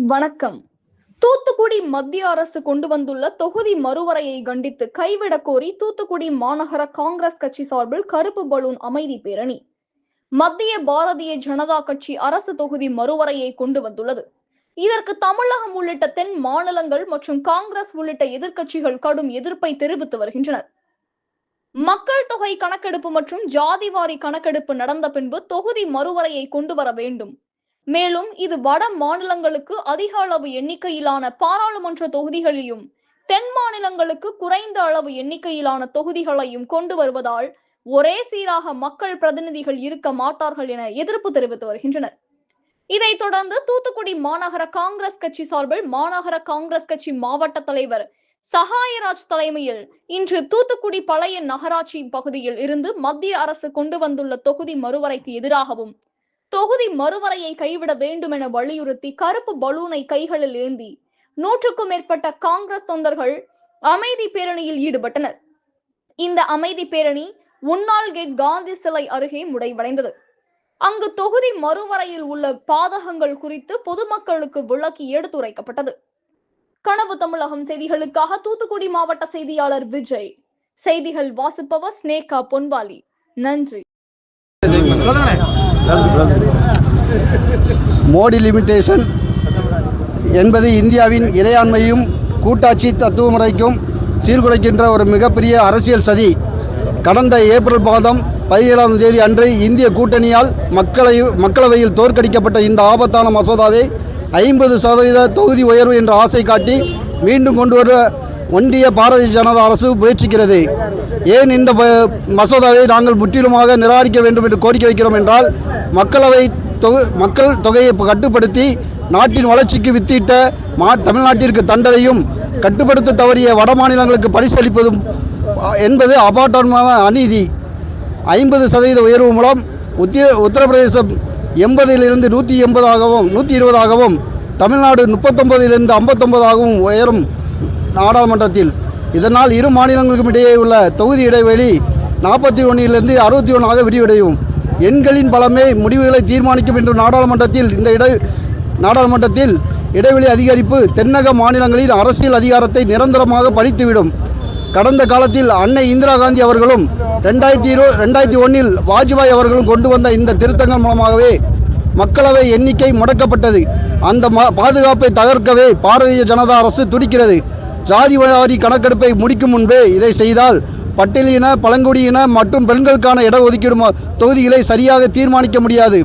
வணக்கம். தூத்துக்குடி மத்திய அரசு கொண்டு வந்துள்ள தொகுதி மறுவரையை கண்டித்து கைவிடக் கோரி தூத்துக்குடி மாநகர காங்கிரஸ் கட்சி சார்பில் கருப்பு பலூன் அமைதி பேரணி. மத்திய பாரதிய ஜனதா கட்சி அரசு தொகுதி மறுவரையை கொண்டு வந்துள்ளது. இதற்கு தமிழகம் உள்ளிட்ட தென் மாநிலங்கள் மற்றும் காங்கிரஸ் உள்ளிட்ட எதிர்க்கட்சிகள் கடும் எதிர்ப்பை தெரிவித்து வருகின்றனர். மக்கள் தொகை கணக்கெடுப்பு மற்றும் ஜாதிவாரி கணக்கெடுப்பு நடந்த பின்பு தொகுதி மறுவரையை கொண்டு வர வேண்டும். மேலும் இது வட மாநிலங்களுக்கு அதிக அளவு எண்ணிக்கையிலான பாராளுமன்ற தொகுதிகளையும் தென் மாநிலங்களுக்கு குறைந்த அளவு எண்ணிக்கையிலான தொகுதிகளையும் கொண்டு வருவதால் ஒரே சீராக மக்கள் பிரதிநிதிகள் இருக்க மாட்டார்கள் என எதிர்ப்பு தெரிவித்து வருகின்றனர். இதைத் தொடர்ந்து தூத்துக்குடி மாநகர காங்கிரஸ் கட்சி சார்பில் மாநகர காங்கிரஸ் கட்சி மாவட்ட தலைவர் சகாயராஜ் தலைமையில் இன்று தூத்துக்குடி பழைய நகராட்சி பகுதியில் இருந்து மத்திய அரசு கொண்டு வந்துள்ள தொகுதி மறுவரைக்கு எதிராகவும் தொகுதி மறுவரையை கைவிட வேண்டும் என வலியுறுத்தி கருப்பு பலூனை கைகளில் ஏந்தி 100க்கும் மேற்பட்ட காங்கிரஸ் தொண்டர்கள் அமைதி பேரணியில் ஈடுபட்டனர். இந்த அமைதி பேரணி உன்னாள் கேட் காந்தி சிலை அருகே முடிவடைந்தது. அங்கு தொகுதி மறுவரையில் உள்ள பாதகங்கள் குறித்து பொதுமக்களுக்கு விளக்கி எடுத்துரைக்கப்பட்டது. கனவு தமிழகம் செய்திகளுக்காக தூத்துக்குடி மாவட்ட செய்தியாளர் விஜய். செய்திகள் வாசிப்பவர் ஸ்னேகா பொன்வாலி. நன்றி. மோடி லிமிட்டேஷன் என்பது இந்தியாவின் இறையாண்மையும் கூட்டாட்சி தத்துவ முறைக்கும் சீர்குலைக்கின்ற ஒரு மிகப்பெரிய அரசியல் சதி. கடந்த ஏப்ரல் மாதம் 17ஆம் தேதி அன்று இந்திய கூட்டணியால் மக்களவையில் தோற்கடிக்கப்பட்ட இந்த ஆபத்தான மசோதாவை 50% தொகுதி உயர்வு என்ற ஆசை காட்டி மீண்டும் கொண்டு வர ஒன்றிய பாரதிய ஜனதா அரசு முயற்சிக்கிறது. ஏன் இந்த மசோதாவை நாங்கள் முற்றிலுமாக நிராகரிக்க வேண்டும் என்று கோரிக்கை வைக்கிறோம் என்றால், மக்கள் தொகையை கட்டுப்படுத்தி நாட்டின் வளர்ச்சிக்கு வித்திட்ட தமிழ்நாட்டிற்கு தண்டனையும் கட்டுப்படுத்த தவறிய வட மாநிலங்களுக்கு பரிசளிப்பதும் என்பது அபாண்டமான அநீதி. 50% உயர்வு மூலம் உத்தரப்பிரதேசம் 80லிருந்து 120ஆகவும் தமிழ்நாடு 39லிருந்து 59ஆகவும் உயரும் நாடாளுமன்றத்தில். இதனால் இரு மாநிலங்களுக்கும் இடையே உள்ள தொகுதி இடைவெளி 41லிருந்து 61ஆக விரிவடையும். எண்களின் பலமே முடிவுகளை தீர்மானிக்கும் என்று நாடாளுமன்றத்தில் இடைவெளி அதிகரிப்பு தென்னக மாநிலங்களின் அரசியல் அதிகாரத்தை நிரந்தரமாக பறித்துவிடும். கடந்த காலத்தில் அன்னை இந்திரா காந்தி அவர்களும் 2001இல் வாஜ்பாய் அவர்களும் கொண்டு வந்த இந்த திருத்தங்கள் மூலமாகவே மக்களவை எண்ணிக்கை முடக்கப்பட்டது. அந்த பாதுகாப்பை தகர்க்கவே பாரதிய ஜனதா அரசு துடிக்கிறது. ஜாதிவாரி கணக்கெடுப்பை முடிக்கும் முன்பே இதை செய்தால் பட்டியலின, பழங்குடியின மற்றும் பெண்களுக்கான இடஒதுக்கீடு தொகுதிகளை சரியாக தீர்மானிக்க முடியாது.